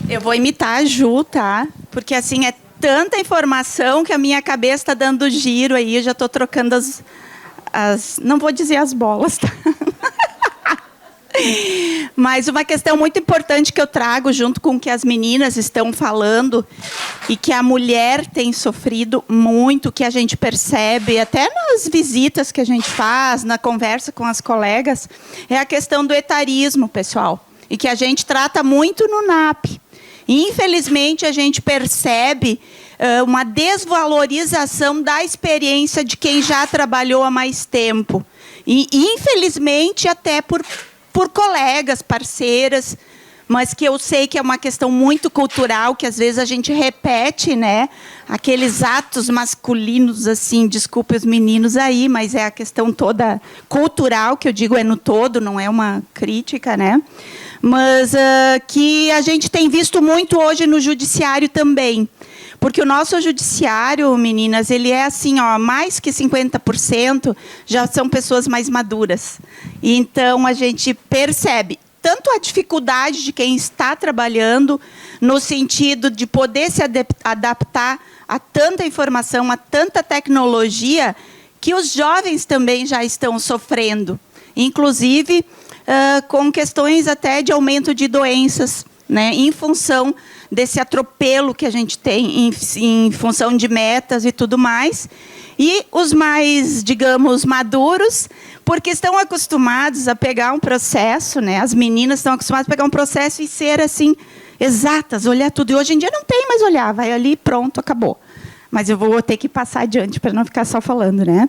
Eu vou imitar a Ju, tá? Porque, assim, é tanta informação que a minha cabeça está dando giro aí. Eu já estou trocando as... Não vou dizer as bolas, tá? Mas uma questão muito importante que eu trago junto com o que as meninas estão falando e que a mulher tem sofrido muito, que a gente percebe até nas visitas que a gente faz, na conversa com as colegas, é a questão do etarismo, pessoal. E que a gente trata muito no NAP. Infelizmente, a gente percebe uma desvalorização da experiência de quem já trabalhou há mais tempo. E, infelizmente, até por colegas, parceiras, mas que eu sei que é uma questão muito cultural, que às vezes a gente repete, né? Aqueles atos masculinos, assim, desculpe os meninos aí, mas é a questão toda cultural, que eu digo é no todo, não é uma crítica, né? Mas que a gente tem visto muito hoje no judiciário também. Porque o nosso judiciário, meninas, ele é assim, ó, mais que 50% já são pessoas mais maduras. E então a gente percebe tanto a dificuldade de quem está trabalhando, no sentido de poder se adaptar a tanta informação, a tanta tecnologia, que os jovens também já estão sofrendo. Inclusive, com questões até de aumento de doenças, né, em função desse atropelo que a gente tem, em função de metas e tudo mais. E os mais, digamos, maduros, porque estão acostumados a pegar um processo, né? As meninas estão acostumadas a pegar um processo e ser assim, exatas, olhar tudo. E hoje em dia não tem mais olhar, vai ali, pronto, acabou. Mas eu vou ter que passar adiante para não ficar só falando, né?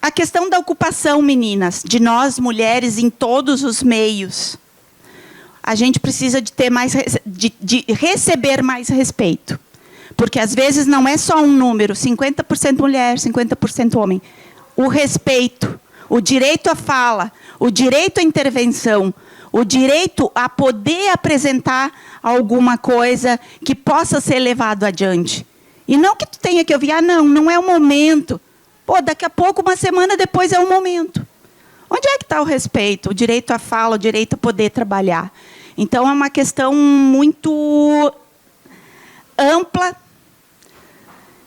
A questão da ocupação, meninas, de nós mulheres em todos os meios. A gente precisa de ter mais, de receber mais respeito. Porque, às vezes, não é só um número, 50% mulher, 50% homem. O respeito, o direito à fala, o direito à intervenção, o direito a poder apresentar alguma coisa que possa ser levado adiante. E não que tu tenha que ouvir, não é o momento. Pô, daqui a pouco, uma semana depois, é o momento. Onde é que está o respeito, o direito à fala, o direito a poder trabalhar? Então, é uma questão muito ampla,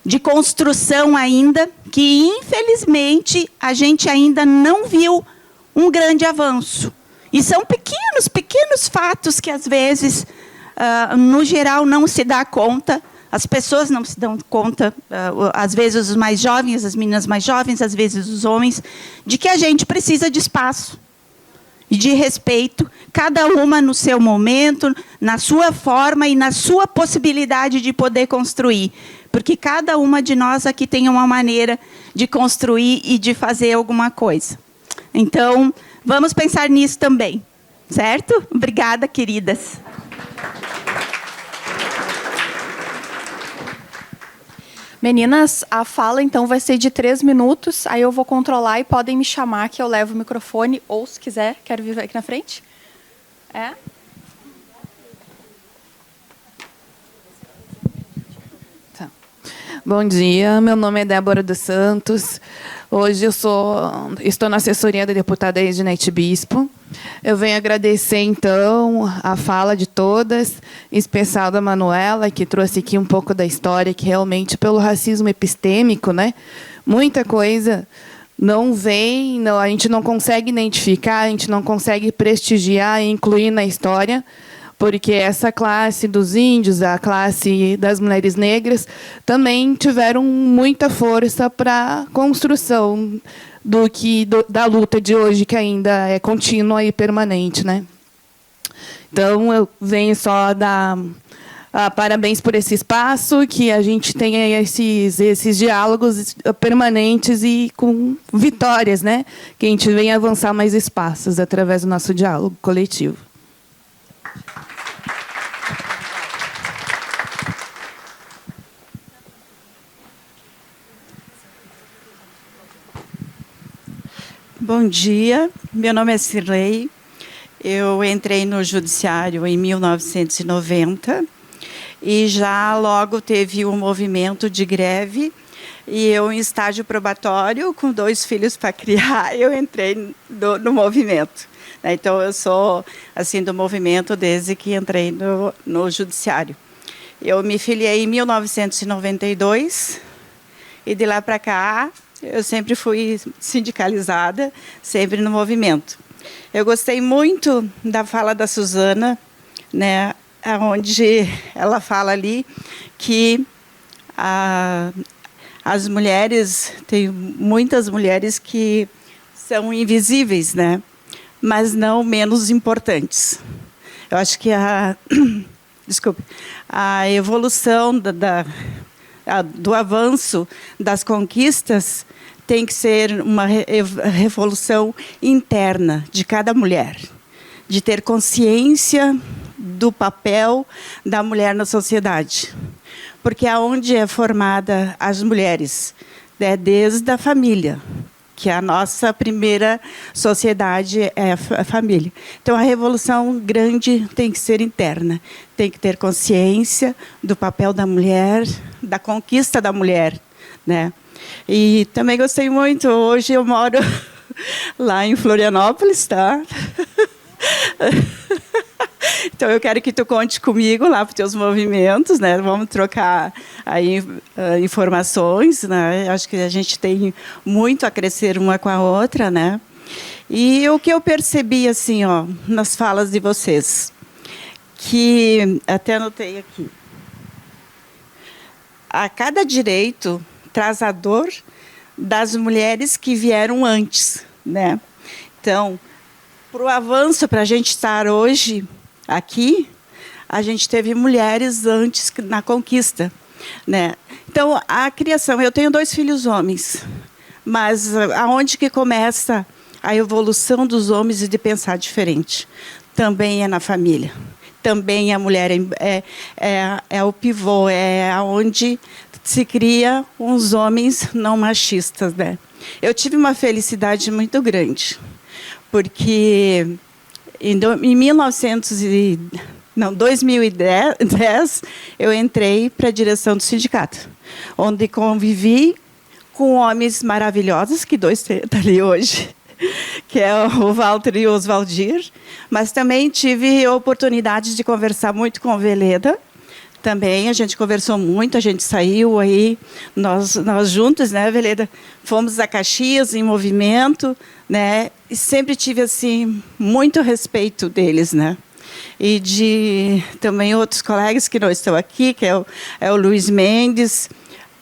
de construção ainda, que, infelizmente, a gente ainda não viu um grande avanço. E são pequenos fatos que, às vezes, no geral, não se dá conta. As pessoas não se dão conta, às vezes os mais jovens, as meninas mais jovens, às vezes os homens, de que a gente precisa de espaço e de respeito, cada uma no seu momento, na sua forma e na sua possibilidade de poder construir. Porque cada uma de nós aqui tem uma maneira de construir e de fazer alguma coisa. Então, vamos pensar nisso também, certo? Obrigada, queridas. Meninas, a fala, então, vai ser de 3 minutos. Aí eu vou controlar e podem me chamar que eu levo o microfone. Ou, se quiser, quero vir aqui na frente. É? Tá. Bom dia, meu nome é Débora dos Santos. Hoje eu estou na assessoria da deputada Ednete Bispo. Eu venho agradecer, então, a fala de todas, em especial da Manuela, que trouxe aqui um pouco da história, que realmente, pelo racismo epistêmico, né, muita coisa não vem, não, a gente não consegue identificar, a gente não consegue prestigiar e incluir na história, porque essa classe dos índios, a classe das mulheres negras, também tiveram muita força para a construção da luta de hoje, que ainda é contínua e permanente, né? Então, eu venho só dar parabéns por esse espaço, que a gente tenha esses diálogos permanentes e com vitórias, né? Que a gente venha avançar mais espaços através do nosso diálogo coletivo. Bom dia, meu nome é Cirlei. Eu entrei no judiciário em 1990 e já logo teve um movimento de greve e eu, em estágio probatório, com 2 filhos para criar, eu entrei no movimento. Então, eu sou assim do movimento desde que entrei no judiciário. Eu me filiei em 1992 e de lá para cá eu sempre fui sindicalizada, sempre no movimento. Eu gostei muito da fala da Suzana, né, onde ela fala ali que as mulheres, tem muitas mulheres que são invisíveis, né, mas não menos importantes. Eu acho que a evolução do avanço das conquistas tem que ser uma revolução interna de cada mulher, de ter consciência do papel da mulher na sociedade. Porque aonde é formada as mulheres? É desde a família, que a nossa primeira sociedade é a família. Então, a revolução grande tem que ser interna. Tem que ter consciência do papel da mulher, da conquista da mulher, né? E também gostei muito. Hoje eu moro lá em Florianópolis, tá? Então, eu quero que tu conte comigo lá para os teus movimentos, né? Vamos trocar aí informações, né? Acho que a gente tem muito a crescer uma com a outra, né? E o que eu percebi, assim, ó, nas falas de vocês, que até anotei aqui. A cada direito traz a dor das mulheres que vieram antes, né? Então, para o avanço, para a gente estar hoje aqui, a gente teve mulheres antes na conquista, né? Então, a criação, eu tenho 2 filhos homens, mas aonde que começa a evolução dos homens e de pensar diferente? Também é na família. Também a mulher é o pivô, é onde se cria uns homens não machistas, né? Eu tive uma felicidade muito grande, porque em 2010 eu entrei para a direção do sindicato, onde convivi com homens maravilhosos, que 2 estão ali hoje, que é o Walter e o Oswaldir, mas também tive a oportunidade de conversar muito com o Veleda. Também a gente conversou muito, a gente saiu aí, nós juntos, né, Veleda? Fomos a Caxias em movimento, né? E sempre tive assim muito respeito deles, né? E de também outros colegas que não estão aqui, que é o Luiz Mendes,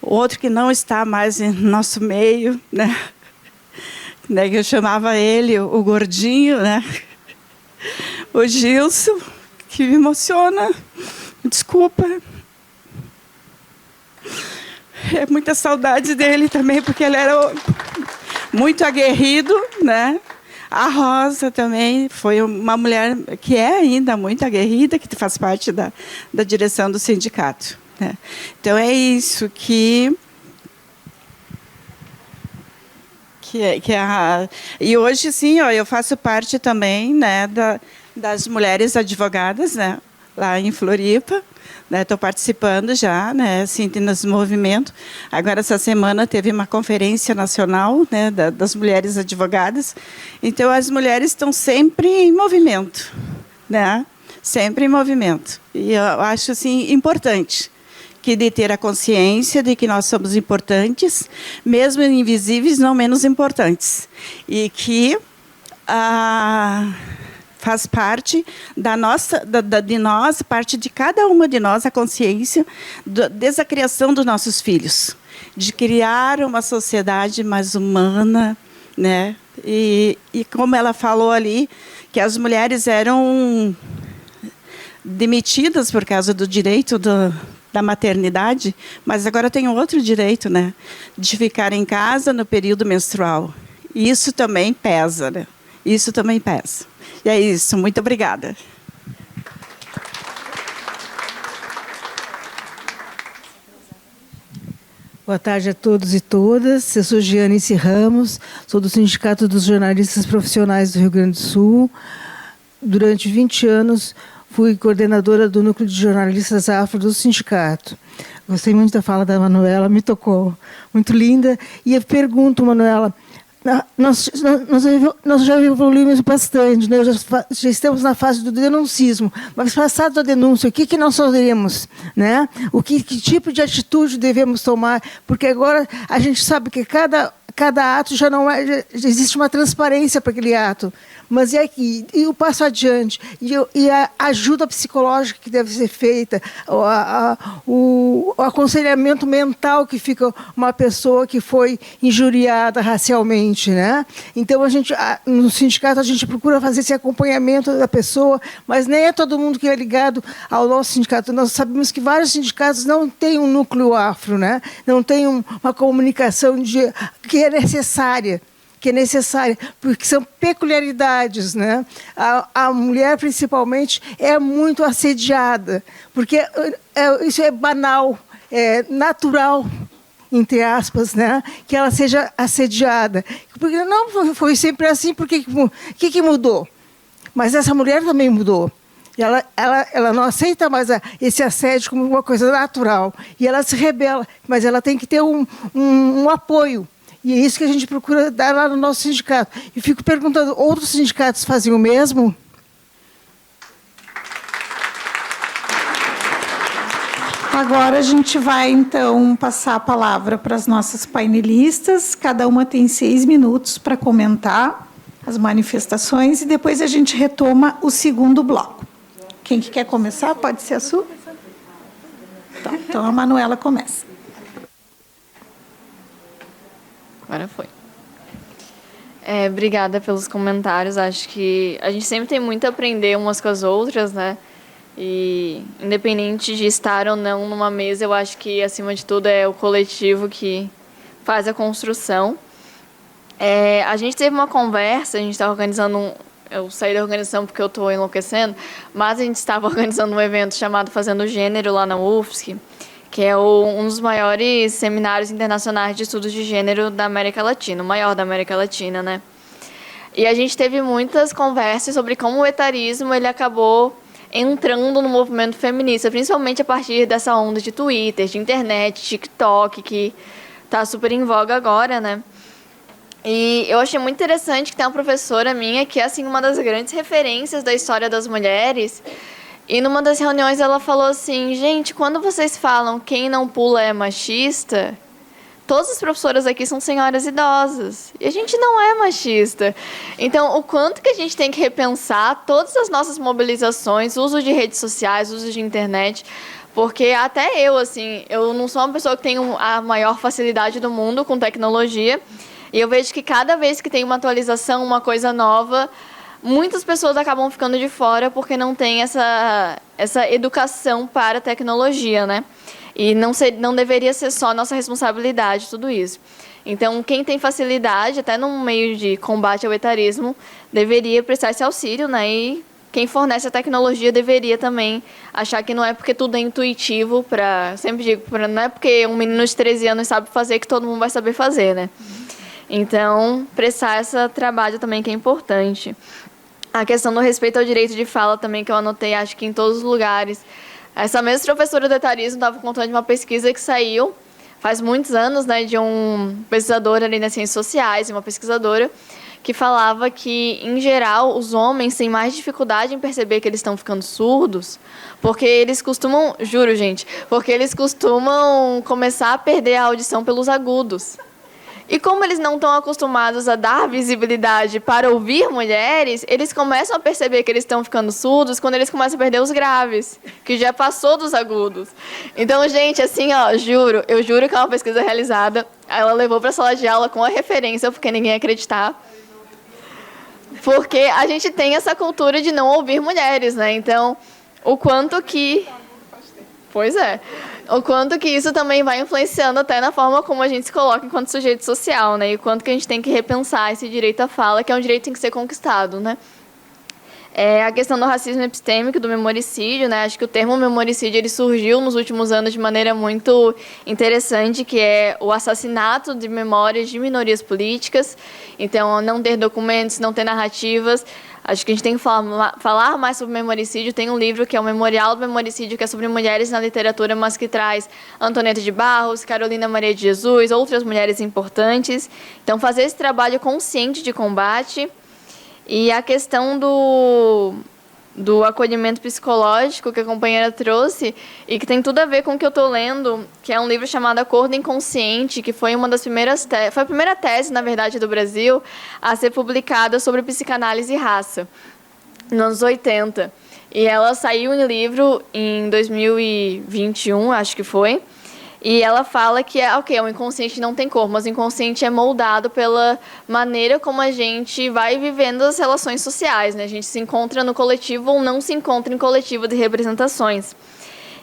outro que não está mais em nosso meio, né? Que eu chamava ele o gordinho, né? O Gilson, que me emociona. Desculpa. É muita saudade dele também, porque ele era muito aguerrido, né? A Rosa também foi uma mulher que é ainda muito aguerrida, que faz parte da direção do sindicato, né? Então, é isso e hoje, sim, ó, eu faço parte também, né, das mulheres advogadas, né, lá em Floripa. Estou participando já, né, assim, nesse movimento. Agora, essa semana, teve uma conferência nacional, né, das mulheres advogadas. Então, as mulheres estão sempre em movimento, né? Sempre em movimento. E eu acho assim, importante de ter a consciência de que nós somos importantes, mesmo invisíveis, não menos importantes. E que faz parte de nós, parte de cada uma de nós, a consciência desde a criação dos nossos filhos, de criar uma sociedade mais humana, né? E como ela falou ali, que as mulheres eram demitidas por causa do direito da maternidade, mas agora tem outro direito, né? De ficar em casa no período menstrual. Isso também pesa, né? Isso também pesa. E é isso. Muito obrigada. Boa tarde a todos e todas. Eu sou Gianice Ramos, sou do Sindicato dos Jornalistas Profissionais do Rio Grande do Sul. Durante 20 anos, fui coordenadora do Núcleo de Jornalistas Afro do sindicato. Gostei muito da fala da Manuela, me tocou. Muito linda. E eu pergunto, Manuela, nós já evoluímos bastante, né? Já estamos na fase do denuncismo, mas passado da denúncia, o que nós fazemos, né? Que tipo de atitude devemos tomar? Porque agora a gente sabe que cada ato já não é, já existe uma transparência para aquele ato. Mas e o passo adiante, e a ajuda psicológica que deve ser feita, o aconselhamento mental que fica uma pessoa que foi injuriada racialmente, né? Então, no sindicato, a gente procura fazer esse acompanhamento da pessoa, mas nem é todo mundo que é ligado ao nosso sindicato. Nós sabemos que vários sindicatos não têm um núcleo afro, né? Não tem uma comunicação que é necessária, porque são peculiaridades, né? A mulher, principalmente, é muito assediada, porque isso é banal, é natural, entre aspas, né? Que ela seja assediada. Porque não foi sempre assim, por que mudou? Mas essa mulher também mudou. Ela não aceita mais esse assédio como uma coisa natural. E ela se rebela, mas ela tem que ter um apoio. E é isso que a gente procura dar lá no nosso sindicato. E fico perguntando, outros sindicatos fazem o mesmo? Agora a gente vai, então, passar a palavra para as nossas painelistas. Cada uma tem 6 minutos para comentar as manifestações e depois a gente retoma o segundo bloco. Quem que quer começar? Pode ser a Su? Então a Manuela começa. Agora foi. Obrigada pelos comentários. Acho que a gente sempre tem muito a aprender umas com as outras, né? E independente de estar ou não numa mesa, eu acho que, acima de tudo, é o coletivo que faz a construção. A gente teve uma conversa, a gente estava organizando eu saí da organização porque eu estou enlouquecendo, mas a gente estava organizando um evento chamado Fazendo Gênero lá na UFSC, que é um dos maiores seminários internacionais de estudos de gênero da América Latina, o maior da América Latina, né? E a gente teve muitas conversas sobre como o etarismo ele acabou entrando no movimento feminista, principalmente a partir dessa onda de Twitter, de internet, TikTok, que está super em voga agora, né? E eu achei muito interessante que tem uma professora minha que é assim, uma das grandes referências da história das mulheres. E numa das reuniões ela falou assim, gente, quando vocês falam quem não pula é machista, todas as professoras aqui são senhoras idosas. E a gente não é machista. Então, o quanto que a gente tem que repensar todas as nossas mobilizações, uso de redes sociais, uso de internet, porque até eu, assim, eu não sou uma pessoa que tem a maior facilidade do mundo com tecnologia, e eu vejo que cada vez que tem uma atualização, uma coisa nova, muitas pessoas acabam ficando de fora porque não tem essa educação para a tecnologia, né? E não deveria ser só nossa responsabilidade tudo isso. Então, quem tem facilidade, até no meio de combate ao etarismo, deveria prestar esse auxílio, né? E quem fornece a tecnologia deveria também achar que não é porque tudo é intuitivo, sempre digo, não é porque um menino de 13 anos sabe fazer que todo mundo vai saber fazer, né? Então, prestar esse trabalho também que é importante. A questão do respeito ao direito de fala também, que eu anotei, acho que em todos os lugares. Essa mesma professora do etarismo estava contando de uma pesquisa que saiu faz muitos anos, né, de um pesquisador ali nas ciências sociais, uma pesquisadora, que falava que, em geral, os homens têm mais dificuldade em perceber que eles estão ficando surdos, porque eles costumam, juro, gente, porque eles costumam começar a perder a audição pelos agudos. E como eles não estão acostumados a dar visibilidade para ouvir mulheres, eles começam a perceber que eles estão ficando surdos quando eles começam a perder os graves, que já passou dos agudos. Então, gente, assim, ó, eu juro que é uma pesquisa realizada. Ela levou para a sala de aula com a referência, porque ninguém ia acreditar. Porque a gente tem essa cultura de não ouvir mulheres, né? Então, o quanto que... Pois é. O quanto que isso também vai influenciando até na forma como a gente se coloca enquanto sujeito social, né? E o quanto que a gente tem que repensar esse direito à fala, que é um direito que tem que ser conquistado, né? É a questão do racismo epistêmico, do memoricídio, né? Acho que o termo memoricídio ele surgiu nos últimos anos de maneira muito interessante, que é o assassinato de memórias de minorias políticas. Então, não ter documentos, não ter narrativas. Acho que a gente tem que falar mais sobre memoricídio. Tem um livro que é o Memorial do Memoricídio, que é sobre mulheres na literatura, mas que traz Antonieta de Barros, Carolina Maria de Jesus, outras mulheres importantes. Então, fazer esse trabalho consciente de combate. E a questão do acolhimento psicológico que a companheira trouxe e que tem tudo a ver com o que eu estou lendo, que é um livro chamado Acordo Inconsciente, que foi uma das primeiras foi a primeira tese, na verdade, do Brasil a ser publicada sobre psicanálise e raça, nos anos 80. E ela saiu em livro em 2021, acho que foi. E ela fala que o inconsciente não tem cor, mas o inconsciente é moldado pela maneira como a gente vai vivendo as relações sociais, né? A gente se encontra no coletivo ou não se encontra em coletivo de representações.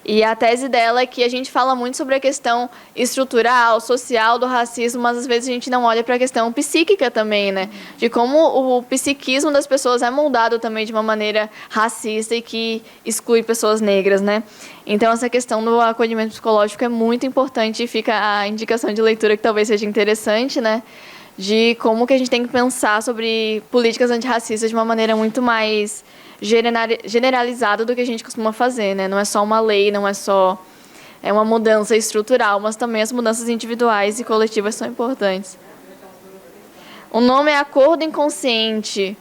E a tese dela é que a gente fala muito sobre a questão estrutural, social do racismo, mas às vezes a gente não olha para a questão psíquica também, né? De como o psiquismo das pessoas é moldado também de uma maneira racista e que exclui pessoas negras, né? Então, essa questão do acolhimento psicológico é muito importante e fica a indicação de leitura que talvez seja interessante, né? De como que a gente tem que pensar sobre políticas antirracistas de uma maneira muito mais generalizada do que a gente costuma fazer, né? Não é só uma lei, não é só uma mudança estrutural, mas também as mudanças individuais e coletivas são importantes. O nome é Acordo Inconsciente.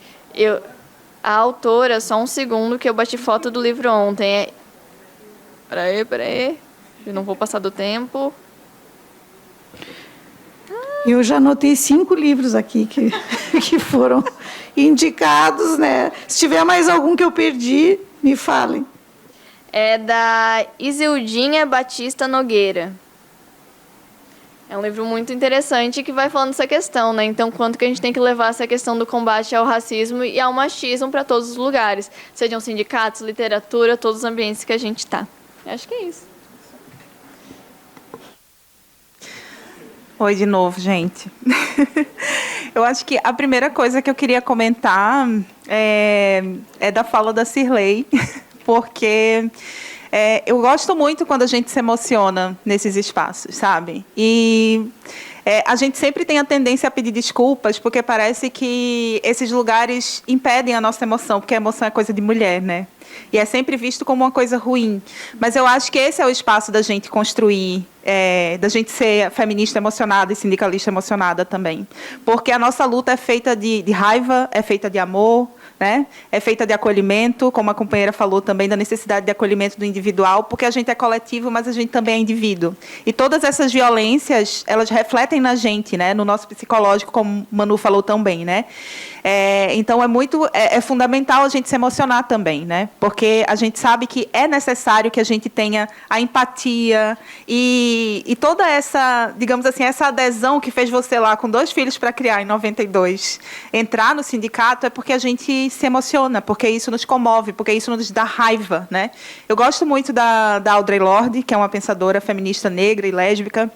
A autora, só um segundo que eu bati foto do livro ontem. Peraí. Eu não vou passar do tempo. Eu já anotei 5 livros aqui que foram indicados, né? Se tiver mais algum que eu perdi, me falem. É da Isildinha Batista Nogueira. É um livro muito interessante que vai falando dessa questão, né? Então, quanto que a gente tem que levar essa questão do combate ao racismo e ao machismo para todos os lugares, sejam sindicatos, literatura, todos os ambientes que a gente está. Acho que é isso. Oi de novo, gente. Eu acho que a primeira coisa que eu queria comentar é da fala da Cirlei, porque eu gosto muito quando a gente se emociona nesses espaços, sabe? E a gente sempre tem a tendência a pedir desculpas, porque parece que esses lugares impedem a nossa emoção, porque a emoção é coisa de mulher, né? E é sempre visto como uma coisa ruim. Mas eu acho que esse é o espaço da gente construir, da gente ser feminista emocionada e sindicalista emocionada também. Porque a nossa luta é feita de raiva, é feita de amor, né? É feita de acolhimento, como a companheira falou também, da necessidade de acolhimento do individual, porque a gente é coletivo, mas a gente também é indivíduo. E todas essas violências, elas refletem na gente, né? No nosso psicológico, como o Manu falou também, né? Então, é fundamental a gente se emocionar também, né? Porque a gente sabe que é necessário que a gente tenha a empatia e toda essa, digamos assim, essa adesão que fez você lá com 2 filhos para criar em 92, entrar no sindicato é porque a gente se emociona, porque isso nos comove, porque isso nos dá raiva, né? Eu gosto muito da Audre Lorde, que é uma pensadora feminista negra e lésbica.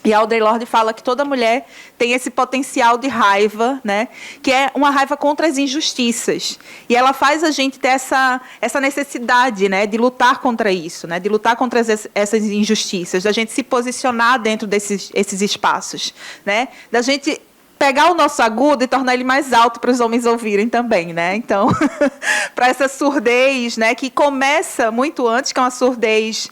E a Audre Lorde fala que toda mulher tem esse potencial de raiva, né? Que é uma raiva contra as injustiças. E ela faz a gente ter essa necessidade, né? De lutar contra isso, né? De lutar contra essas injustiças, da gente se posicionar dentro esses espaços, né? Da gente pegar o nosso agudo e tornar ele mais alto para os homens ouvirem também, né? Então, para essa surdez, né, que começa muito antes, que é uma surdez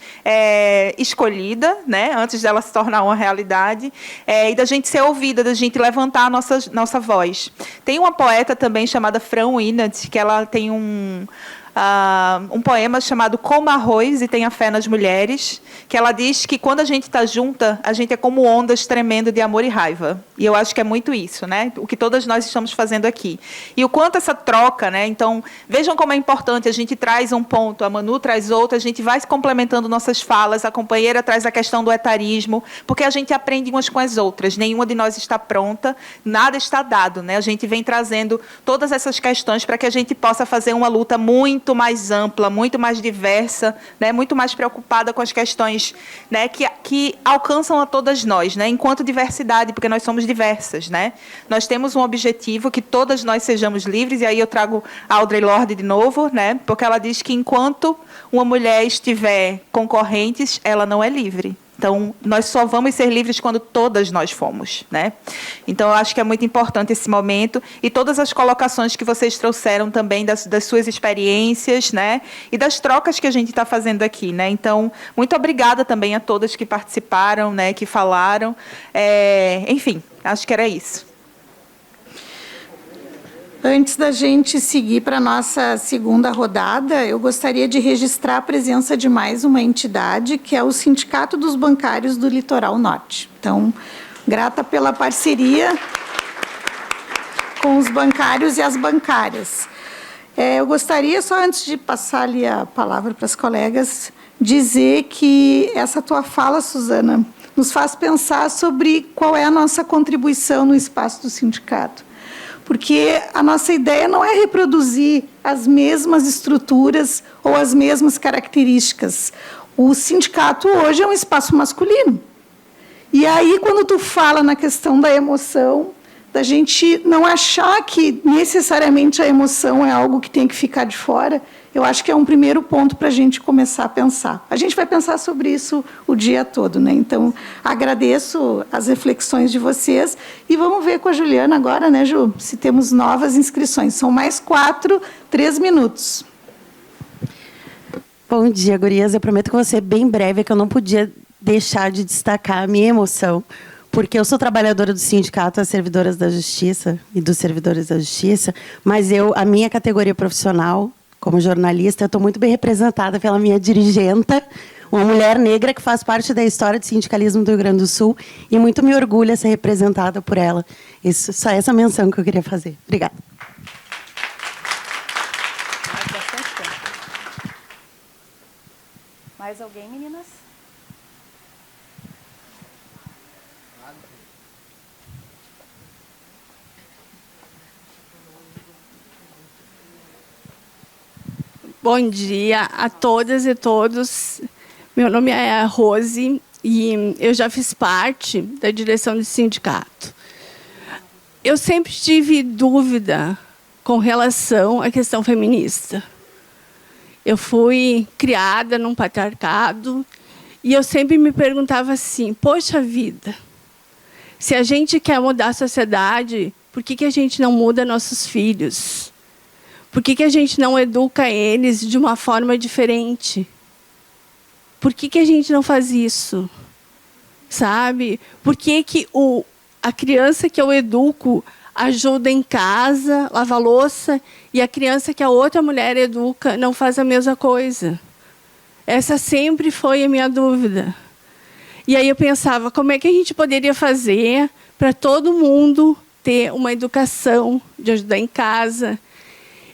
escolhida, né, antes dela se tornar uma realidade, e da gente ser ouvida, da gente levantar a nossa voz. Tem uma poeta também chamada Fran Winant, que ela tem um poema chamado Como Arroz e Tenha Fé nas Mulheres, que ela diz que quando a gente está junta, a gente é como ondas tremendo de amor e raiva. E eu acho que é muito isso, né? O que todas nós estamos fazendo aqui. E o quanto essa troca, né? Então, vejam como é importante, a gente traz um ponto, a Manu traz outro, a gente vai se complementando nossas falas, a companheira traz a questão do etarismo, porque a gente aprende umas com as outras, nenhuma de nós está pronta, nada está dado, né? A gente vem trazendo todas essas questões para que a gente possa fazer uma luta muito muito mais ampla, muito mais diversa, né, muito mais preocupada com as questões, né, que alcançam a todas nós, né, enquanto diversidade, porque nós somos diversas, né? Nós temos um objetivo que todas nós sejamos livres, e aí eu trago a Audre Lorde de novo, né, porque ela diz que enquanto uma mulher estiver com correntes, ela não é livre. Então, nós só vamos ser livres quando todas nós fomos, né? Então, eu acho que é muito importante esse momento e todas as colocações que vocês trouxeram também das suas experiências, né? E das trocas que a gente está fazendo aqui, né? Então, muito obrigada também a todas que participaram, né? Que falaram. Enfim, acho que era isso. Antes da gente seguir para a nossa segunda rodada, eu gostaria de registrar a presença de mais uma entidade, que é o Sindicato dos Bancários do Litoral Norte. Então, grata pela parceria com os bancários e as bancárias. Eu gostaria, só antes de passar ali a palavra para as colegas, dizer que essa tua fala, Suzana, nos faz pensar sobre qual é a nossa contribuição no espaço do sindicato. Porque a nossa ideia não é reproduzir as mesmas estruturas ou as mesmas características. O sindicato hoje é um espaço masculino. E aí, quando tu fala na questão da emoção, da gente não achar que necessariamente a emoção é algo que tem que ficar de fora, eu acho que é um primeiro ponto para a gente começar a pensar. A gente vai pensar sobre isso o dia todo, né? Então, agradeço as reflexões de vocês e vamos ver com a Juliana agora, né, Ju, se temos novas inscrições. São mais 4, 3 minutos. Bom dia, gurias. Eu prometo que vou ser bem breve, que eu não podia deixar de destacar a minha emoção, porque eu sou trabalhadora do Sindicato das Servidoras da Justiça e dos Servidores da Justiça, mas a minha categoria profissional, como jornalista, eu estou muito bem representada pela minha dirigenta, uma mulher negra que faz parte da história do sindicalismo do Rio Grande do Sul, e muito me orgulha ser representada por ela. Só essa menção que eu queria fazer. Obrigada. Mais alguém, meninas? Bom dia a todas e todos. Meu nome é Rose e eu já fiz parte da direção do sindicato. Eu sempre tive dúvida com relação à questão feminista. Eu fui criada num patriarcado e eu sempre me perguntava assim, poxa vida, se a gente quer mudar a sociedade, por que a gente não muda nossos filhos? Por que a gente não educa eles de uma forma diferente? Por que a gente não faz isso? Sabe? Por que a criança que eu educo ajuda em casa, lava a louça, e a criança que a outra mulher educa não faz a mesma coisa? Essa sempre foi a minha dúvida. E aí eu pensava, como é que a gente poderia fazer para todo mundo ter uma educação de ajudar em casa?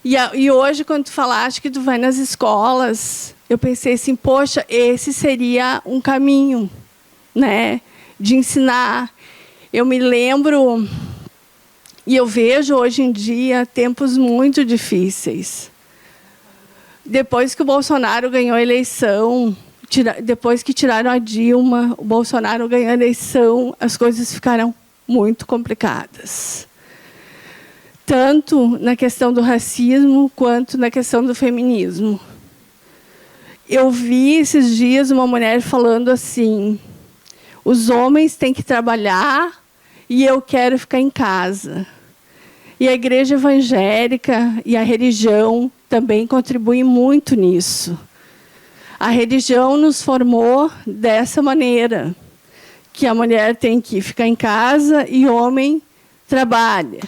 E hoje, quando tu falaste que tu vai nas escolas, eu pensei assim, poxa, esse seria um caminho, né, de ensinar. Eu me lembro, e eu vejo hoje em dia tempos muito difíceis. Depois que o Bolsonaro ganhou a eleição, depois que tiraram a Dilma, o Bolsonaro ganhou a eleição, as coisas ficaram muito complicadas. Tanto na questão do racismo, quanto na questão do feminismo. Eu vi esses dias uma mulher falando assim, os homens têm que trabalhar e eu quero ficar em casa. E a igreja evangélica e a religião também contribuem muito nisso. A religião nos formou dessa maneira, que a mulher tem que ficar em casa e o homem trabalha.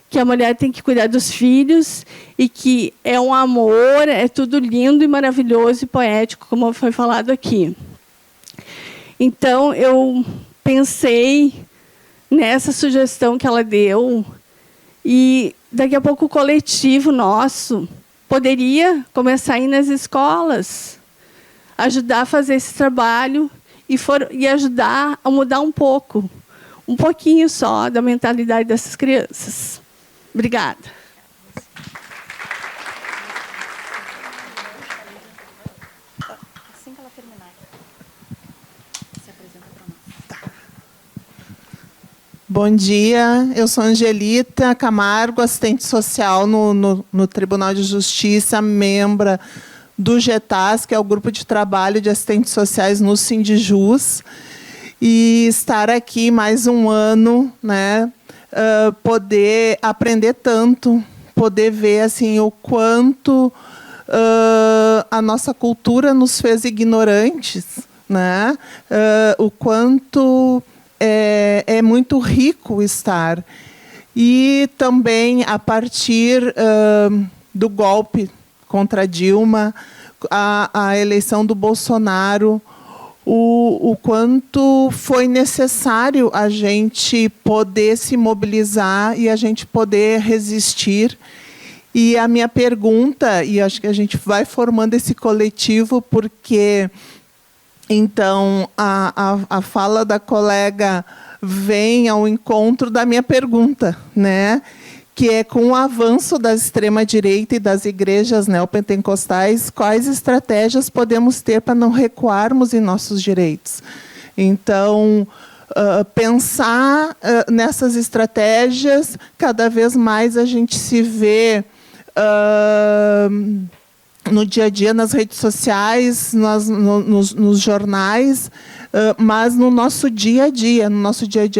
Que a mulher tem que cuidar dos filhos e que é um amor, é tudo lindo e maravilhoso e poético, como foi falado aqui. Então, eu pensei nessa sugestão que ela deu e, daqui a pouco, o coletivo nosso poderia começar a ir nas escolas, ajudar a fazer esse trabalho e ajudar a mudar um pouquinho só, da mentalidade dessas crianças. Obrigada. terminar. Se apresenta para nós. Bom dia, eu sou Angelita Camargo, assistente social no Tribunal de Justiça, membra do GETAS, que é o Grupo de Trabalho de Assistentes Sociais no Sindijus, e estar aqui mais um ano, né, poder aprender tanto, poder ver assim, o quanto a nossa cultura nos fez ignorantes, né, o quanto é muito rico estar. E também, a partir do golpe contra Dilma, a eleição do Bolsonaro, o quanto foi necessário a gente poder se mobilizar e a gente poder resistir. E a minha pergunta, e acho que a gente vai formando esse coletivo, porque... Então, a fala da colega vem ao encontro da minha pergunta, né? Que é, com o avanço da extrema-direita e das igrejas neopentecostais, quais estratégias podemos ter para não recuarmos em nossos direitos? Então, pensar nessas estratégias, cada vez mais a gente se vê... no dia a dia, nas redes sociais, nos jornais, mas no nosso dia a dia,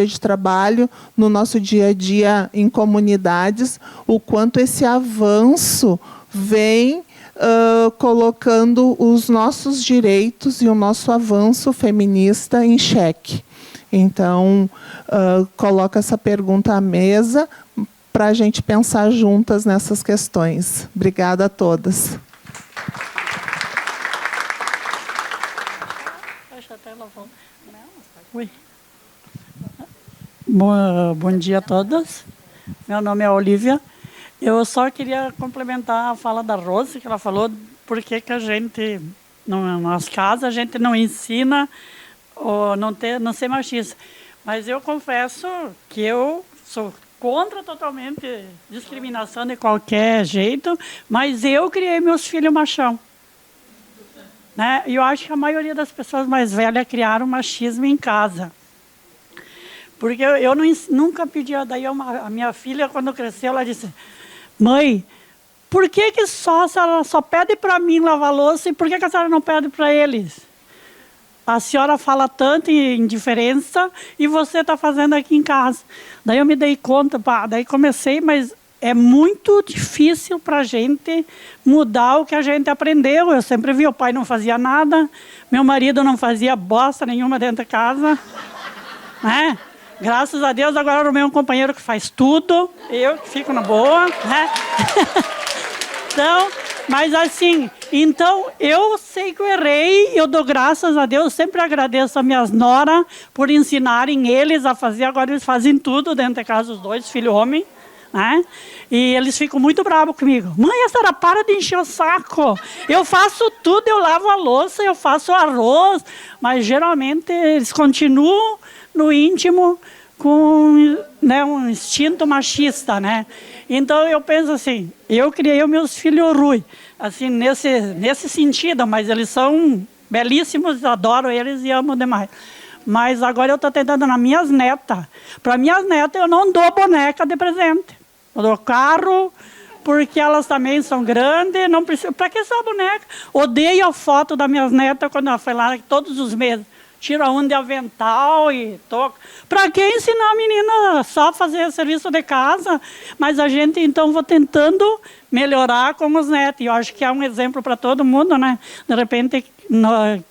de trabalho, no nosso dia a dia em comunidades, o quanto esse avanço vem colocando os nossos direitos e o nosso avanço feminista em xeque. Então, coloco essa pergunta à mesa para a gente pensar juntas nessas questões. Obrigada a todas. Oi. Bom dia a todos. Meu nome é Olívia. Eu só queria complementar a fala da Rose, que ela falou porque que a gente, nas casas, a gente não ensina ou não ser machista. Mas eu confesso que eu sou contra totalmente discriminação de qualquer jeito, mas eu criei meus filhos machão. Né? E eu acho que a maioria das pessoas mais velhas criaram machismo em casa. Porque eu nunca pedi... Daí a minha filha, quando cresceu, ela disse: mãe, por que a senhora só pede para mim lavar louça e por que a senhora não pede para eles? A senhora fala tanto em diferença e você está fazendo aqui em casa. Daí eu me dei conta, daí comecei, mas... É muito difícil para a gente mudar o que a gente aprendeu. Eu sempre vi, o pai não fazia nada, meu marido não fazia bosta nenhuma dentro de casa. Né? Graças a Deus, agora eu arrumei um companheiro que faz tudo, eu que fico na boa. Né? Então, mas assim, eu sei que eu errei, eu dou graças a Deus, sempre agradeço a minhas noras por ensinarem eles a fazer, agora eles fazem tudo dentro de casa, os dois, filho e homem. Né? E eles ficam muito bravos comigo. Mãe, a senhora para de encher o saco. Eu faço tudo, eu lavo a louça, eu faço arroz. Mas geralmente eles continuam no íntimo com, né, um instinto machista. Né? Então eu penso assim, eu criei os meus filhos ruins, assim, nesse sentido, mas eles são belíssimos, adoro eles e amo demais. Mas agora eu estou tentando nas minhas netas. Para minhas netas eu não dou boneca de presente. Eu dou carro, porque elas também são grandes, não precisa. Para que só boneca? Odeio a foto das minhas netas quando ela foi lá todos os meses. Tira um de avental e toca. Para que ensinar a menina só a fazer serviço de casa? Mas a gente, então, vou tentando melhorar com os netos. E eu acho que é um exemplo para todo mundo, né? De repente,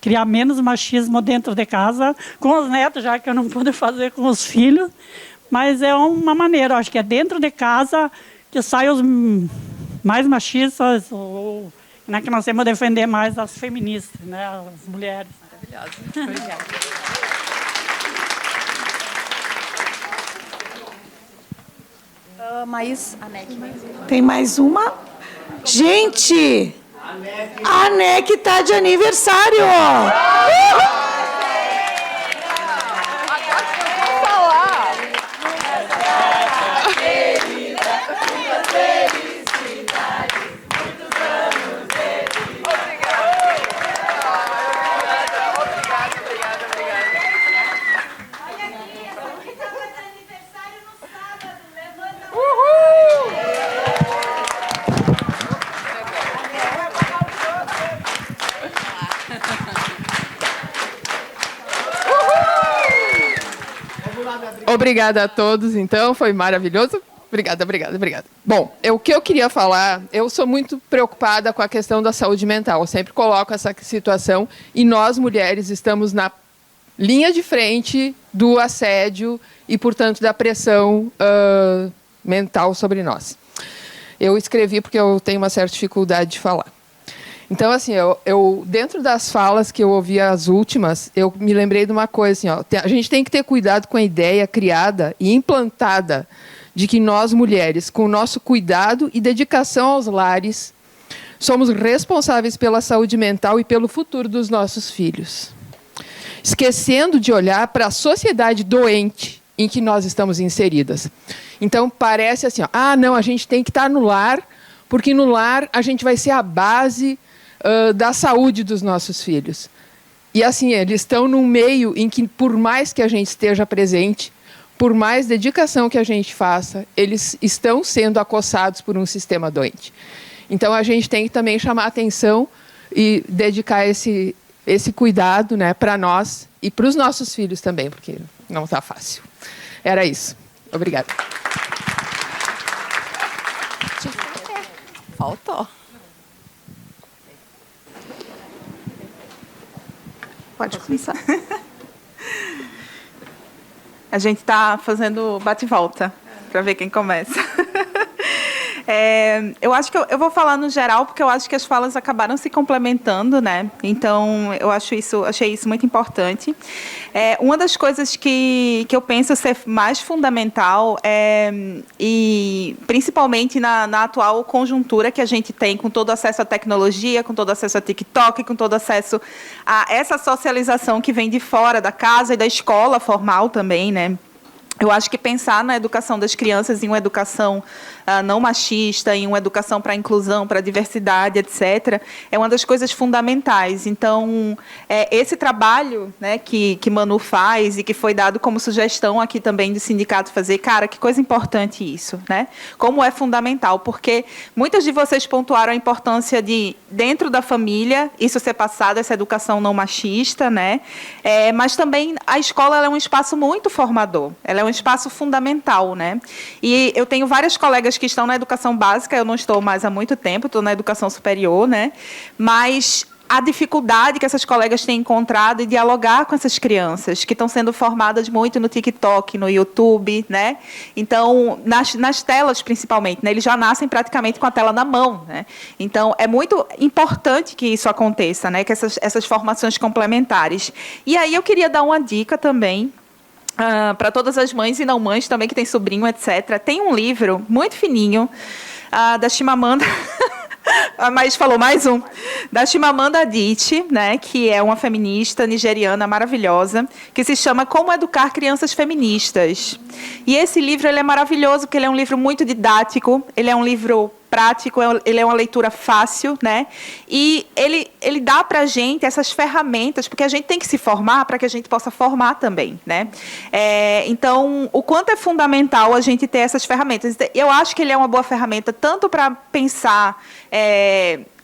criar menos machismo dentro de casa com os netos, já que eu não pude fazer com os filhos. Mas é uma maneira, acho que é dentro de casa que saem os mais machistas, ou né, que nós temos que defender mais as feministas, né, as mulheres. Maravilhosa. Obrigada. Tem mais uma? Gente! A ANEC está de aniversário! Obrigada a todos, então, foi maravilhoso. Obrigada. Bom, o que eu queria falar, eu sou muito preocupada com a questão da saúde mental. Eu sempre coloco essa situação e nós, mulheres, estamos na linha de frente do assédio e, portanto, da pressão mental sobre nós. Eu escrevi porque eu tenho uma certa dificuldade de falar. Então, assim, eu dentro das falas que eu ouvi as últimas, eu me lembrei de uma coisa, assim, ó, a gente tem que ter cuidado com a ideia criada e implantada de que nós, mulheres, com o nosso cuidado e dedicação aos lares, somos responsáveis pela saúde mental e pelo futuro dos nossos filhos. Esquecendo de olhar para a sociedade doente em que nós estamos inseridas. Então, parece assim, ó, não, a gente tem que estar no lar, porque no lar a gente vai ser a base da saúde dos nossos filhos. E assim, eles estão num meio em que, por mais que a gente esteja presente, por mais dedicação que a gente faça, eles estão sendo acossados por um sistema doente. Então, a gente tem que também chamar a atenção e dedicar esse cuidado, né, para nós e para os nossos filhos também, porque não está fácil. Era isso. Obrigada. Faltou. Pode começar. A gente está fazendo bate-volta para ver quem começa. Eu acho que eu vou falar no geral, porque eu acho que as falas acabaram se complementando, né? Então, achei isso muito importante. Uma das coisas que eu penso ser mais fundamental, e principalmente na atual conjuntura que a gente tem, com todo acesso à tecnologia, com todo acesso a TikTok, com todo acesso a essa socialização que vem de fora da casa e da escola formal também, né? Eu acho que pensar na educação das crianças em uma educação não machista, em uma educação para a inclusão, para a diversidade, etc., é uma das coisas fundamentais. Então, esse trabalho, né, que Manu faz e que foi dado como sugestão aqui também do sindicato fazer, cara, que coisa importante isso, né? Como é fundamental, porque muitas de vocês pontuaram a importância de, dentro da família, isso ser passado, essa educação não machista, né? Mas também a escola ela é um espaço muito formador, ela é um espaço fundamental, né? E eu tenho várias colegas que estão na educação básica, eu não estou mais há muito tempo, estou na educação superior, né? Mas a dificuldade que essas colegas têm encontrado em dialogar com essas crianças, que estão sendo formadas muito no TikTok, no YouTube, né? Então, nas telas, principalmente, né? Eles já nascem praticamente com a tela na mão, né? Então, é muito importante que isso aconteça, né? Que essas formações complementares. E aí, eu queria dar uma dica também, para todas as mães e não mães também, que têm sobrinho, etc. Tem um livro muito fininho, da Chimamanda... Mas falou mais um, da Chimamanda Adichie, né, que é uma feminista nigeriana maravilhosa, que se chama Como Educar Crianças Feministas. E esse livro ele é maravilhoso, porque ele é um livro muito didático, ele é um livro prático, ele é uma leitura fácil, né? E ele dá para a gente essas ferramentas, porque a gente tem que se formar para que a gente possa formar também, né? Então, o quanto é fundamental a gente ter essas ferramentas. Eu acho que ele é uma boa ferramenta tanto para pensar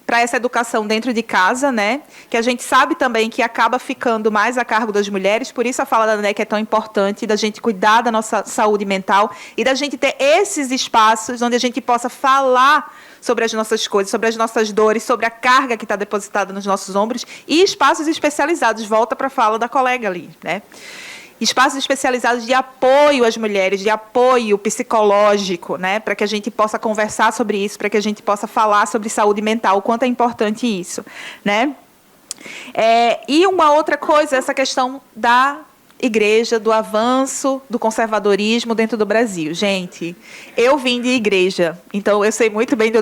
para essa educação dentro de casa, né? Que a gente sabe também que acaba ficando mais a cargo das mulheres, por isso a fala da NEC é tão importante, da gente cuidar da nossa saúde mental e da gente ter esses espaços onde a gente possa falar sobre as nossas coisas, sobre as nossas dores, sobre a carga que está depositada nos nossos ombros e espaços especializados. Volta para a fala da colega ali, né? Espaços especializados de apoio às mulheres, de apoio psicológico, né, para que a gente possa conversar sobre isso, para que a gente possa falar sobre saúde mental, o quanto é importante isso, né? E uma outra coisa, essa questão da igreja, do avanço do conservadorismo dentro do Brasil. Gente, eu vim de igreja, então eu sei muito bem de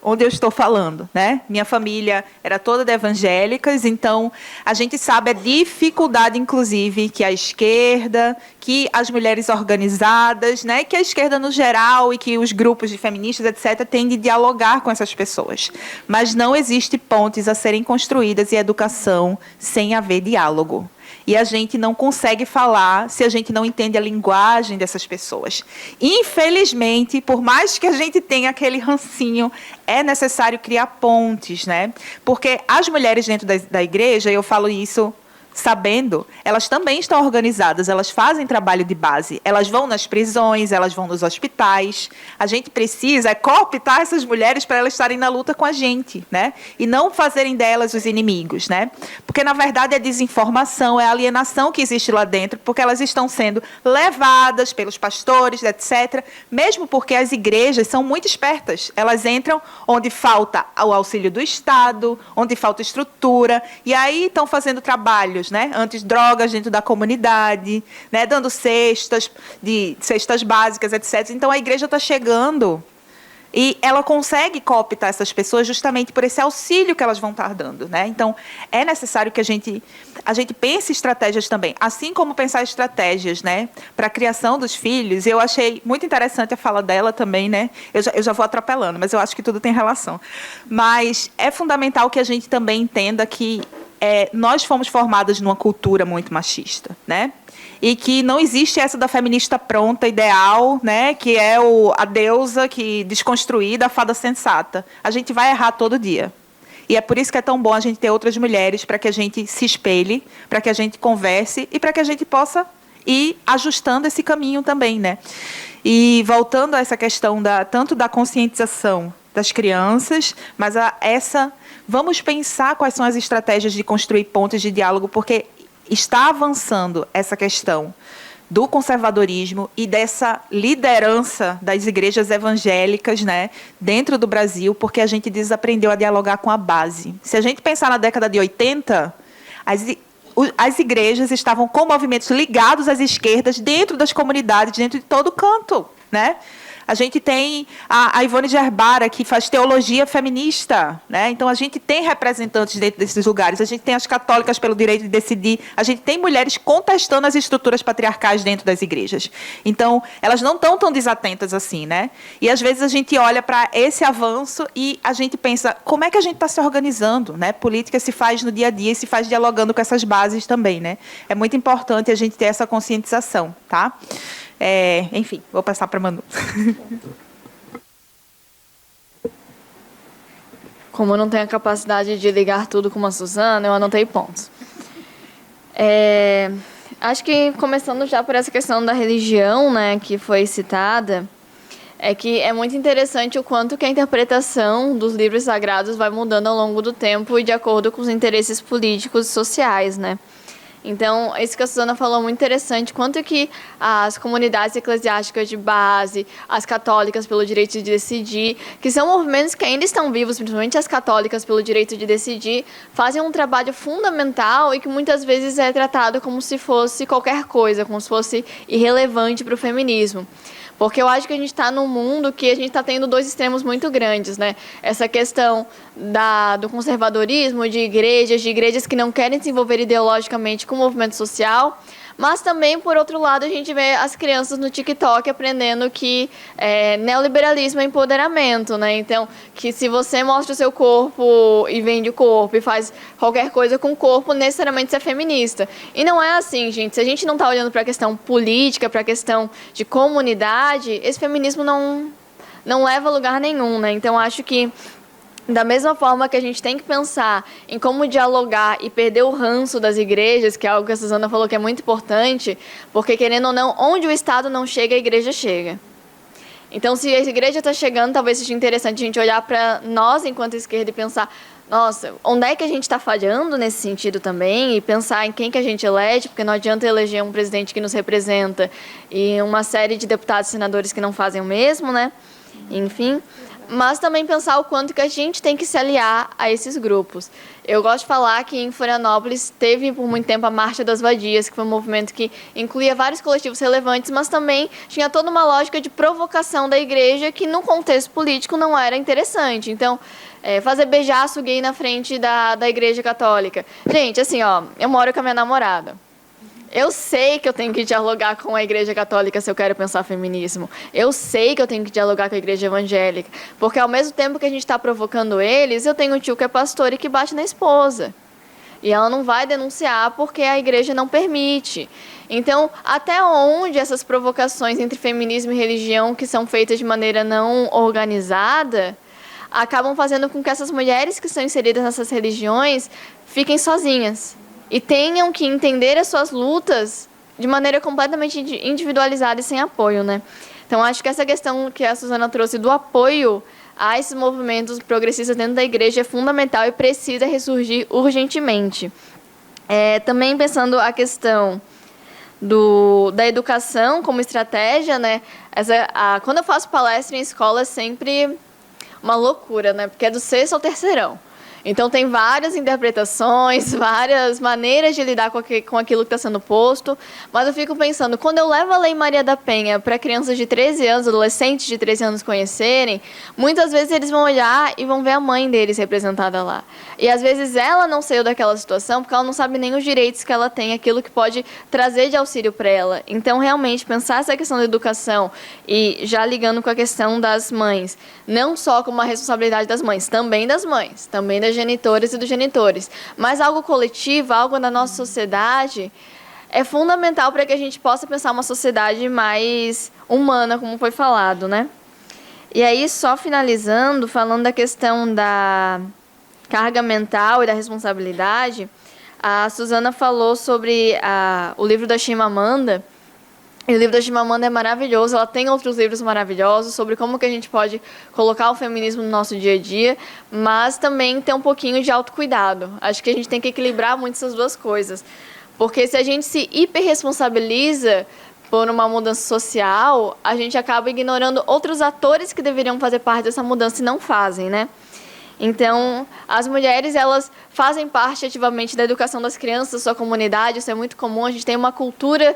onde eu estou falando, né? Minha família era toda de evangélicas, então a gente sabe a dificuldade, inclusive, que a esquerda, que as mulheres organizadas, né? Que a esquerda no geral e que os grupos de feministas, etc., têm de dialogar com essas pessoas. Mas não existe pontes a serem construídas em educação sem haver diálogo. E a gente não consegue falar se a gente não entende a linguagem dessas pessoas. Infelizmente, por mais que a gente tenha aquele rancinho, é necessário criar pontes, né? Porque as mulheres dentro da igreja, eu falo isso sabendo, elas também estão organizadas, elas fazem trabalho de base, elas vão nas prisões, elas vão nos hospitais. A gente precisa cooptar essas mulheres para elas estarem na luta com a gente, né? E não fazerem delas os inimigos, né? Porque, na verdade, é desinformação, é alienação que existe lá dentro, porque elas estão sendo levadas pelos pastores, etc., mesmo porque as igrejas são muito espertas. Elas entram onde falta o auxílio do Estado, onde falta estrutura, e aí estão fazendo trabalhos, né, anti-drogas dentro da comunidade, né, dando cestas básicas, etc. Então, a igreja está chegando e ela consegue cooptar essas pessoas justamente por esse auxílio que elas vão estar dando, né? Então, é necessário que a gente pense estratégias também, assim como pensar estratégias, né, para a criação dos filhos. Eu achei muito interessante a fala dela também, né? Eu já vou atropelando, mas eu acho que tudo tem relação. Mas é fundamental que a gente também entenda que nós fomos formadas numa cultura muito machista, né? E que não existe essa da feminista pronta, ideal, né? Que é a deusa desconstruída, a fada sensata. A gente vai errar todo dia. E é por isso que é tão bom a gente ter outras mulheres, para que a gente se espelhe, para que a gente converse e para que a gente possa ir ajustando esse caminho também, né? E voltando a essa questão tanto da conscientização das crianças, mas vamos pensar quais são as estratégias de construir pontos de diálogo, porque está avançando essa questão do conservadorismo e dessa liderança das igrejas evangélicas, né, dentro do Brasil, porque a gente desaprendeu a dialogar com a base. Se a gente pensar na década de 80, as igrejas estavam com movimentos ligados às esquerdas dentro das comunidades, dentro de todo canto, né? A gente tem a Ivone Gerbara, que faz teologia feminista, né? Então, a gente tem representantes dentro desses lugares. A gente tem as católicas pelo direito de decidir. A gente tem mulheres contestando as estruturas patriarcais dentro das igrejas. Então, elas não estão tão desatentas assim, né? E, às vezes, a gente olha para esse avanço e a gente pensa, como é que a gente está se organizando, né? Política se faz no dia a dia e se faz dialogando com essas bases também, né? É muito importante a gente ter essa conscientização, tá? Enfim, vou passar para a Manu. Como eu não tenho a capacidade de ligar tudo com uma Suzana, eu anotei pontos. Acho que, começando já por essa questão da religião, né, que foi citada, é que é muito interessante o quanto que a interpretação dos livros sagrados vai mudando ao longo do tempo e de acordo com os interesses políticos e sociais, né? Então, isso que a Suzana falou é muito interessante, quanto que as comunidades eclesiásticas de base, as católicas pelo direito de decidir, que são movimentos que ainda estão vivos, principalmente as católicas pelo direito de decidir, fazem um trabalho fundamental e que muitas vezes é tratado como se fosse qualquer coisa, como se fosse irrelevante para o feminismo. Porque eu acho que a gente está num mundo que a gente está tendo dois extremos muito grandes, né? Essa questão do conservadorismo, de igrejas que não querem se envolver ideologicamente com o movimento social, mas também, por outro lado, a gente vê as crianças no TikTok aprendendo que neoliberalismo é empoderamento, né? Então, que se você mostra o seu corpo e vende o corpo e faz qualquer coisa com o corpo, necessariamente você é feminista. E não é assim, gente. Se a gente não está olhando para a questão política, para a questão de comunidade, esse feminismo não leva a lugar nenhum, né? Então, acho que da mesma forma que a gente tem que pensar em como dialogar e perder o ranço das igrejas, que é algo que a Suzana falou que é muito importante, porque, querendo ou não, onde o Estado não chega, a igreja chega. Então, se a igreja está chegando, talvez seja interessante a gente olhar para nós, enquanto esquerda, e pensar, nossa, onde é que a gente está falhando nesse sentido também? E pensar em quem que a gente elege, porque não adianta eleger um presidente que nos representa e uma série de deputados e senadores que não fazem o mesmo, né? Enfim, mas também pensar o quanto que a gente tem que se aliar a esses grupos. Eu gosto de falar que em Florianópolis teve por muito tempo a Marcha das Vadias, que foi um movimento que incluía vários coletivos relevantes, mas também tinha toda uma lógica de provocação da igreja que, no contexto político, não era interessante. Então, fazer beijaço gay na frente da igreja católica. Gente, assim, ó, eu moro com a minha namorada. Eu sei que eu tenho que dialogar com a Igreja Católica se eu quero pensar feminismo. Eu sei que eu tenho que dialogar com a Igreja Evangélica. Porque, ao mesmo tempo que a gente está provocando eles, eu tenho um tio que é pastor e que bate na esposa. E ela não vai denunciar porque a igreja não permite. Então, até onde essas provocações entre feminismo e religião, que são feitas de maneira não organizada, acabam fazendo com que essas mulheres que são inseridas nessas religiões fiquem sozinhas. e tenham que entender as suas lutas de maneira completamente individualizada e sem apoio, né? Então, acho que essa questão que a Suzana trouxe do apoio a esses movimentos progressistas dentro da igreja é fundamental e precisa ressurgir urgentemente. Também pensando a questão da educação como estratégia, né? Quando eu faço palestra em escola é sempre uma loucura, né? Porque é do sexto ao terceirão. Então, tem várias interpretações, várias maneiras de lidar com aquilo que está sendo posto. Mas eu fico pensando, quando eu levo a Lei Maria da Penha para crianças de 13 anos, adolescentes de 13 anos conhecerem, muitas vezes eles vão olhar e vão ver a mãe deles representada lá. E, às vezes, ela não saiu daquela situação porque ela não sabe nem os direitos que ela tem, aquilo que pode trazer de auxílio para ela. Então, realmente, pensar essa questão da educação e já ligando com a questão das mães, não só como uma responsabilidade das mães, também das mães, também das genitoras e dos genitores, mas algo coletivo, algo na nossa sociedade, é fundamental para que a gente possa pensar uma sociedade mais humana, como foi falado, né? E aí, só finalizando, falando da questão da carga mental e da responsabilidade, a Suzana falou sobre o livro da Chimamanda. E o livro da Chimamanda é maravilhoso, ela tem outros livros maravilhosos sobre como que a gente pode colocar o feminismo no nosso dia a dia, mas também ter um pouquinho de autocuidado. Acho que a gente tem que equilibrar muito essas duas coisas. Porque se a gente se hiperresponsabiliza por uma mudança social, a gente acaba ignorando outros atores que deveriam fazer parte dessa mudança e não fazem, né? Então, as mulheres, elas fazem parte ativamente da educação das crianças, da sua comunidade, isso é muito comum, a gente tem uma cultura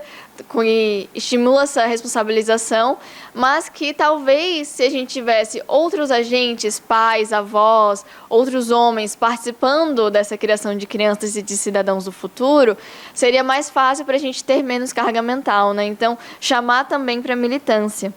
que estimula essa responsabilização, mas que talvez, se a gente tivesse outros agentes, pais, avós, outros homens participando dessa criação de crianças e de cidadãos do futuro, seria mais fácil para a gente ter menos carga mental, né? Então, chamar também para a militância.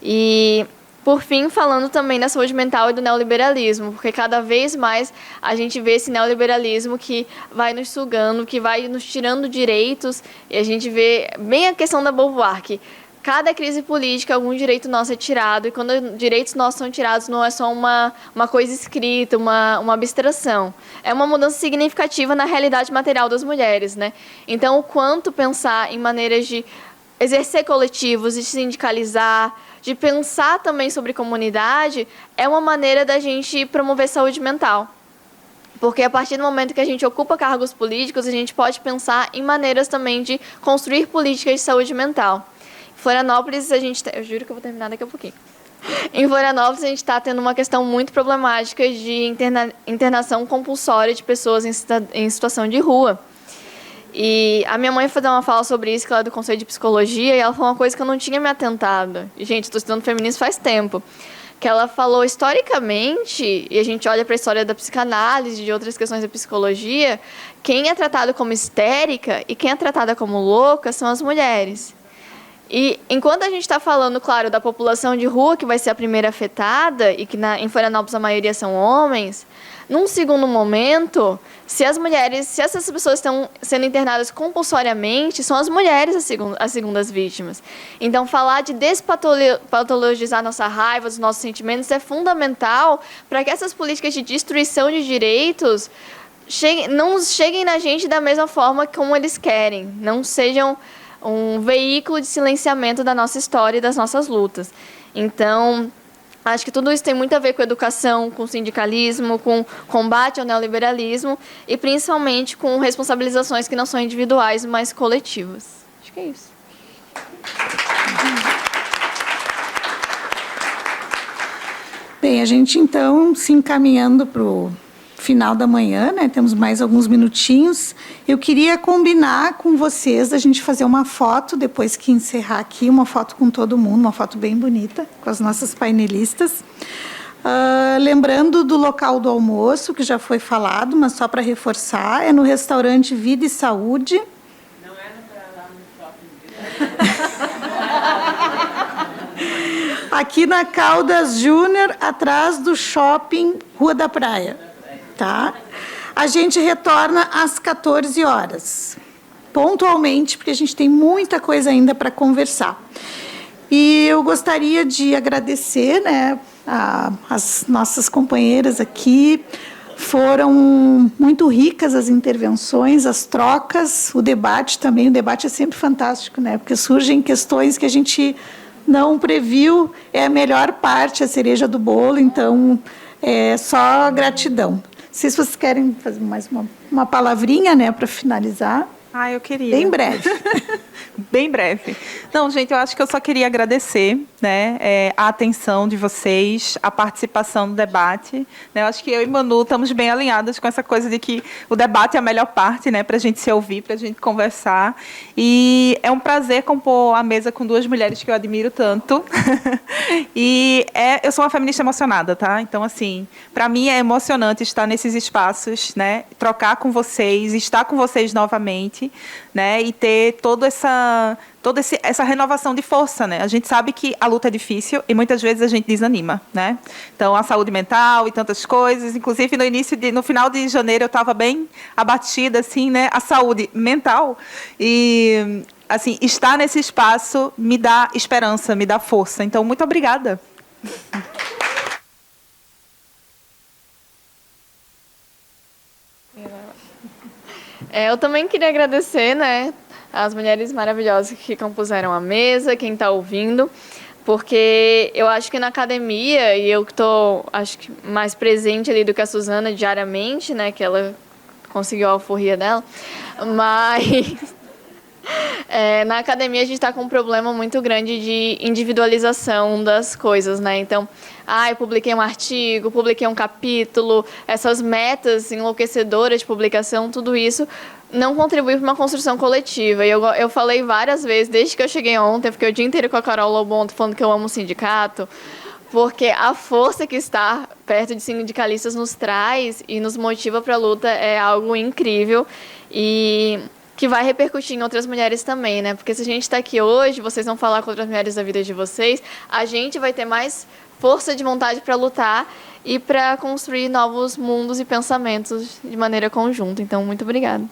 E, por fim, falando também da saúde mental e do neoliberalismo, porque cada vez mais a gente vê esse neoliberalismo que vai nos sugando, que vai nos tirando direitos, e a gente vê bem a questão da Beauvoir, que cada crise política, algum direito nosso é tirado, e quando direitos nossos são tirados, não é só uma coisa escrita, uma abstração. É uma mudança significativa na realidade material das mulheres, né? Então, o quanto pensar em maneiras de exercer coletivos, de sindicalizar, de pensar também sobre comunidade, é uma maneira da gente promover saúde mental. Porque a partir do momento que a gente ocupa cargos políticos, a gente pode pensar em maneiras também de construir políticas de saúde mental. Em Florianópolis, eu juro que eu vou terminar daqui a pouquinho. Em Florianópolis, a gente está tendo uma questão muito problemática de internação compulsória de pessoas em situação de rua. E a minha mãe foi dar uma fala sobre isso, que ela é do Conselho de Psicologia, e ela falou uma coisa que eu não tinha me atentado. E, gente, estou estudando feminismo faz tempo. Que ela falou, historicamente, e a gente olha para a história da psicanálise e de outras questões da psicologia, quem é tratado como histérica e quem é tratada como louca são as mulheres. E enquanto a gente está falando, claro, da população de rua, que vai ser a primeira afetada, e que em Florianópolis a maioria são homens, num segundo momento, se essas pessoas estão sendo internadas compulsoriamente, são as mulheres as segundas vítimas. Então, falar de despatologizar nossa raiva, os nossos sentimentos, é fundamental para que essas políticas de destruição de direitos não cheguem na gente da mesma forma como eles querem, não sejam um veículo de silenciamento da nossa história e das nossas lutas. Então, acho que tudo isso tem muito a ver com educação, com sindicalismo, com combate ao neoliberalismo e, principalmente, com responsabilizações que não são individuais, mas coletivas. Acho que é isso. Bem, a gente, então, se encaminhando para o final da manhã, né? Temos mais alguns minutinhos. Eu queria combinar com vocês a gente fazer uma foto, depois que encerrar aqui, uma foto com todo mundo, uma foto bem bonita, com as nossas painelistas. Lembrando do local do almoço, que já foi falado, mas só para reforçar, é no restaurante Vida e Saúde. Não é no shopping. Aqui na Caldas Júnior, atrás do shopping Rua da Praia. Tá? A gente retorna às 14 horas, pontualmente, porque a gente tem muita coisa ainda para conversar. E eu gostaria de agradecer, né, as nossas companheiras aqui, Foram muito ricas as intervenções, as trocas, o debate também. O debate é sempre fantástico, né? Porque surgem questões que a gente não previu. É a melhor parte, a cereja do bolo. Então, é só gratidão. Não sei se vocês querem fazer mais uma palavrinha, né, para finalizar. Eu queria. Bem breve. Bem breve. Não, gente, eu acho que eu só queria agradecer, né, a atenção de vocês, a participação no debate. Né? Eu acho que eu e Manu estamos bem alinhadas com essa coisa de que o debate é a melhor parte, né, para a gente se ouvir, para a gente conversar. E é um prazer compor a mesa com duas mulheres que eu admiro tanto. E eu sou uma feminista emocionada, tá? Então, assim, para mim é emocionante estar nesses espaços, né, trocar com vocês, estar com vocês novamente, né, e ter toda essa renovação de força, né? A gente sabe que a luta é difícil e muitas vezes a gente desanima, né? Então, a saúde mental e tantas coisas, inclusive no final de janeiro eu estava bem abatida, assim, né? A saúde mental e, assim, estar nesse espaço me dá esperança, me dá força. Então, muito obrigada. Eu também queria agradecer, né, as mulheres maravilhosas que compuseram a mesa, quem está ouvindo, porque eu acho que na academia, e eu que estou, acho que mais presente ali do que a Suzana diariamente, né, que ela conseguiu a alforria dela, mas na academia a gente está com um problema muito grande de individualização das coisas, né? Então, eu publiquei um artigo, publiquei um capítulo, essas metas enlouquecedoras de publicação, tudo isso não contribui para uma construção coletiva. E eu falei várias vezes, desde que eu cheguei ontem, eu fiquei o dia inteiro com a Carol Lobon falando que eu amo o sindicato, porque a força que está perto de sindicalistas nos traz e nos motiva para a luta é algo incrível e que vai repercutir em outras mulheres também, né? Porque se a gente está aqui hoje, vocês vão falar com outras mulheres da vida de vocês, a gente vai ter mais força de vontade para lutar e para construir novos mundos e pensamentos de maneira conjunta. Então, muito obrigada.